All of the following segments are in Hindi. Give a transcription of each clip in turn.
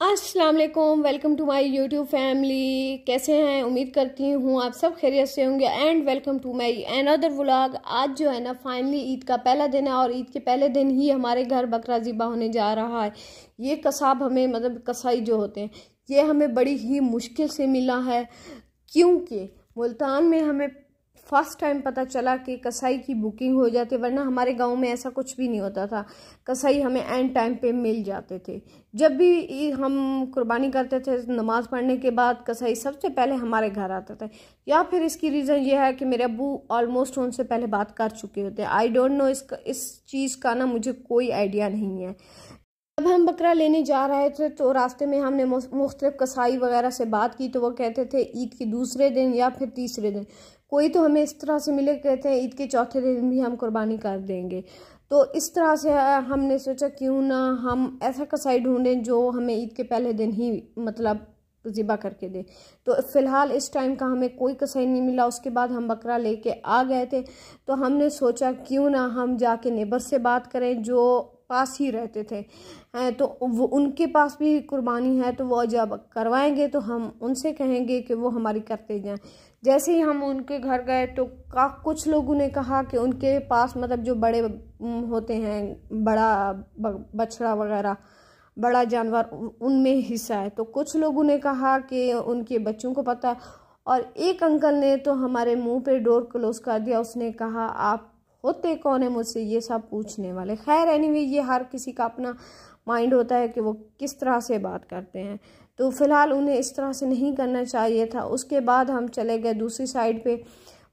अस्सलाम वालेकुम, welcome to my YouTube family. कैसे हैं? उम्मीद करती हूँ आप सब खैरियत से होंगे and welcome to my another vlog. आज जो है ना फाइनली ईद का पहला दिन है और ईद के पहले दिन ही हमारे घर बकरा ज़िबा होने जा रहा है। ये कसाब हमें मतलब कसाई जो होते हैं ये हमें बड़ी ही मुश्किल से मिला है, क्योंकि मुल्तान में हमें फर्स्ट टाइम पता चला कि कसाई की बुकिंग हो जाती है, वरना हमारे गांव में ऐसा कुछ भी नहीं होता था। कसाई हमें एंड टाइम पे मिल जाते थे। जब भी हम कुर्बानी करते थे नमाज पढ़ने के बाद कसाई सबसे पहले हमारे घर आता था, या फिर इसकी रीज़न ये है कि मेरे अब्बू ऑलमोस्ट उनसे पहले बात कर चुके होते। आई डोंट नो, इस चीज़ का ना मुझे कोई आइडिया नहीं है। जब हम बकरा लेने जा रहे थे तो रास्ते में हमने मुख्तलिफ कसाई वगैरह से बात की, तो वो कहते थे ईद के दूसरे दिन या फिर तीसरे दिन। कोई तो हमें इस तरह से मिले, कहते हैं ईद के चौथे दिन भी हम कुर्बानी कर देंगे। तो इस तरह से हमने सोचा क्यों ना हम ऐसा कसाई ढूंढें जो हमें ईद के पहले दिन ही मतलब ज़िबा करके दे। तो फ़िलहाल इस टाइम का हमें कोई कसाई नहीं मिला। उसके बाद हम बकरा लेके आ गए थे, तो हमने सोचा क्यों ना हम जाके नेबर से बात करें जो पास ही रहते थे हैं, तो वो उनके पास भी कुर्बानी है, तो वो जब करवाएंगे तो हम उनसे कहेंगे कि वो हमारी करते जाएं। जैसे ही हम उनके घर गए तो कुछ लोगों ने कहा कि उनके पास मतलब जो बड़े होते हैं, बड़ा बछड़ा वगैरह बड़ा जानवर, उनमें हिस्सा है। तो कुछ लोगों ने कहा कि उनके बच्चों को पता है, और एक अंकल ने तो हमारे मुंह पे डोर क्लोज कर दिया। उसने कहा आप होते कौन है मुझसे ये सब पूछने वाले। खैर एनीवे, ये हर किसी का अपना माइंड होता है कि वो किस तरह से बात करते हैं। तो फ़िलहाल उन्हें इस तरह से नहीं करना चाहिए था। उसके बाद हम चले गए दूसरी साइड पे।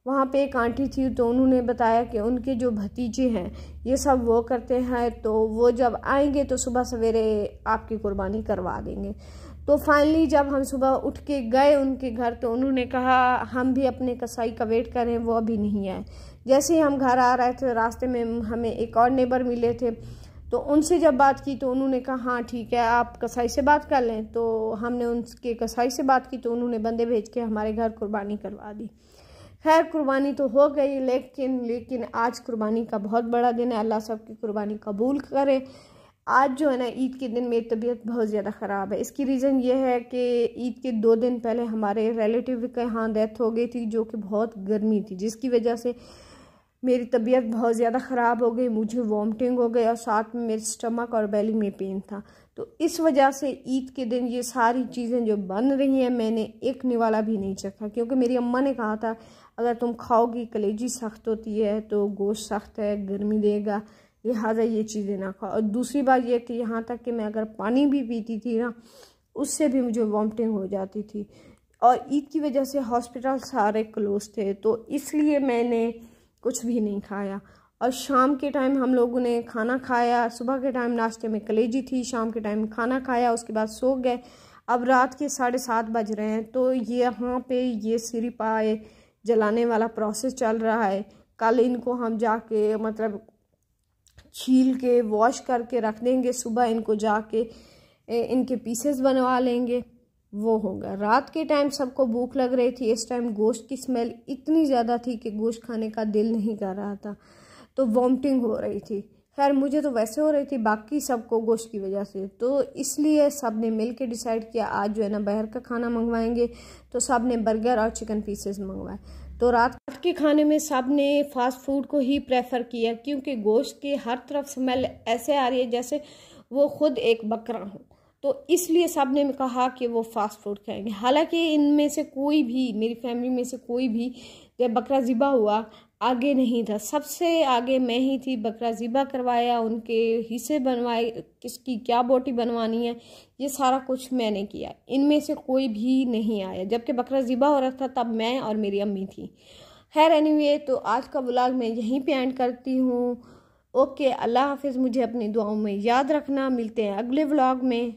वहाँ पे एक आंटी थी, तो उन्होंने बताया कि उनके जो भतीजे हैं ये सब वो करते हैं, तो वो जब आएंगे तो सुबह सवेरे आपकी कुर्बानी करवा देंगे। तो फाइनली जब हम सुबह उठ के गए उनके घर, तो उन्होंने कहा हम भी अपने कसाई का वेट करें, वो अभी नहीं आए। जैसे ही हम घर आ रहे थे रास्ते में हमें एक और नेबर मिले थे, तो उनसे जब बात की तो उन्होंने कहा हाँ ठीक है आप कसाई से बात कर लें। तो हमने उनके कसाई से बात की, तो उन्होंने बंदे भेज के हमारे घर कुर्बानी करवा दी। खैर कुर्बानी तो हो गई, लेकिन आज कुर्बानी का बहुत बड़ा दिन है। अल्लाह सबकी कुर्बानी कबूल करे। आज जो है ना ईद के दिन मेरी तबीयत बहुत ज़्यादा ख़राब है। इसकी रीज़न ये है कि ईद के 2 दिन पहले हमारे रिलेटिव के यहाँ डेथ हो गई थी, जो कि बहुत गर्मी थी, जिसकी वजह से मेरी तबीयत बहुत ज़्यादा ख़राब हो गई। मुझे वॉमिटिंग हो गई और साथ में मेरे स्टमक और बेली में पेन था। तो इस वजह से ईद के दिन ये सारी चीज़ें जो बन रही हैं मैंने एक निवाला भी नहीं चखा, क्योंकि मेरी अम्मा ने कहा था अगर तुम खाओगी कलेजी सख्त होती है, तो गोश्त सख्त है, गर्मी देगा, लिहाजा ये चीज़ें ना खाओ। और दूसरी बात यह कि यहाँ तक कि मैं अगर पानी भी पीती थी ना, उससे भी मुझे वॉमिटिंग हो जाती थी। और ईद की वजह से हॉस्पिटल सारे क्लोज थे, तो इसलिए मैंने कुछ भी नहीं खाया। और शाम के टाइम हम लोगों ने खाना खाया। सुबह के टाइम नाश्ते में कलेजी थी, शाम के टाइम खाना खाया, उसके बाद सो गए। अब रात के 7:30 बज रहे हैं, तो यहाँ पे ये सिरी पाए जलाने वाला प्रोसेस चल रहा है। कल इनको हम जाके मतलब छील के वॉश करके रख देंगे, सुबह इनको जाके इनके पीसेस बनवा लेंगे, वो होगा। रात के टाइम सबको भूख लग रही थी। इस टाइम गोश्त की स्मेल इतनी ज़्यादा थी कि गोश्त खाने का दिल नहीं कर रहा था, तो वॉमिटिंग हो रही थी। खैर मुझे तो वैसे हो रही थी, बाकी सबको गोश्त की वजह से। तो इसलिए सब ने मिल के डिसाइड किया आज जो है ना बाहर का खाना मंगवाएंगे, तो सब ने बर्गर और चिकन पीसेस मंगवाए। तो रात के खाने में सब ने फास्ट फूड को ही प्रेफर किया, क्योंकि गोश्त की हर तरफ स्मेल ऐसे आ रही है जैसे वो खुद एक बकरा हो। तो इसलिए सब ने कहा कि वो फास्ट फूड खाएंगे। हालांकि इनमें से कोई भी, मेरी फैमिली में से कोई भी जब बकरा ज़िबा हुआ आगे नहीं था। सबसे आगे मैं ही थी। बकरा ज़िबा करवाया, उनके हिस्से बनवाए, किसकी क्या बोटी बनवानी है, ये सारा कुछ मैंने किया। इनमें से कोई भी नहीं आया। जबकि बकरा ज़िबा हो रहा था तब मैं और मेरी अम्मी थी। खैर एनीवे, तो आज का व्लॉग मैं यहीं पे एंड करती हूँ। ओके, अल्लाह हाफिज़। मुझे अपनी दुआओं में याद रखना। मिलते हैं अगले व्लॉग में।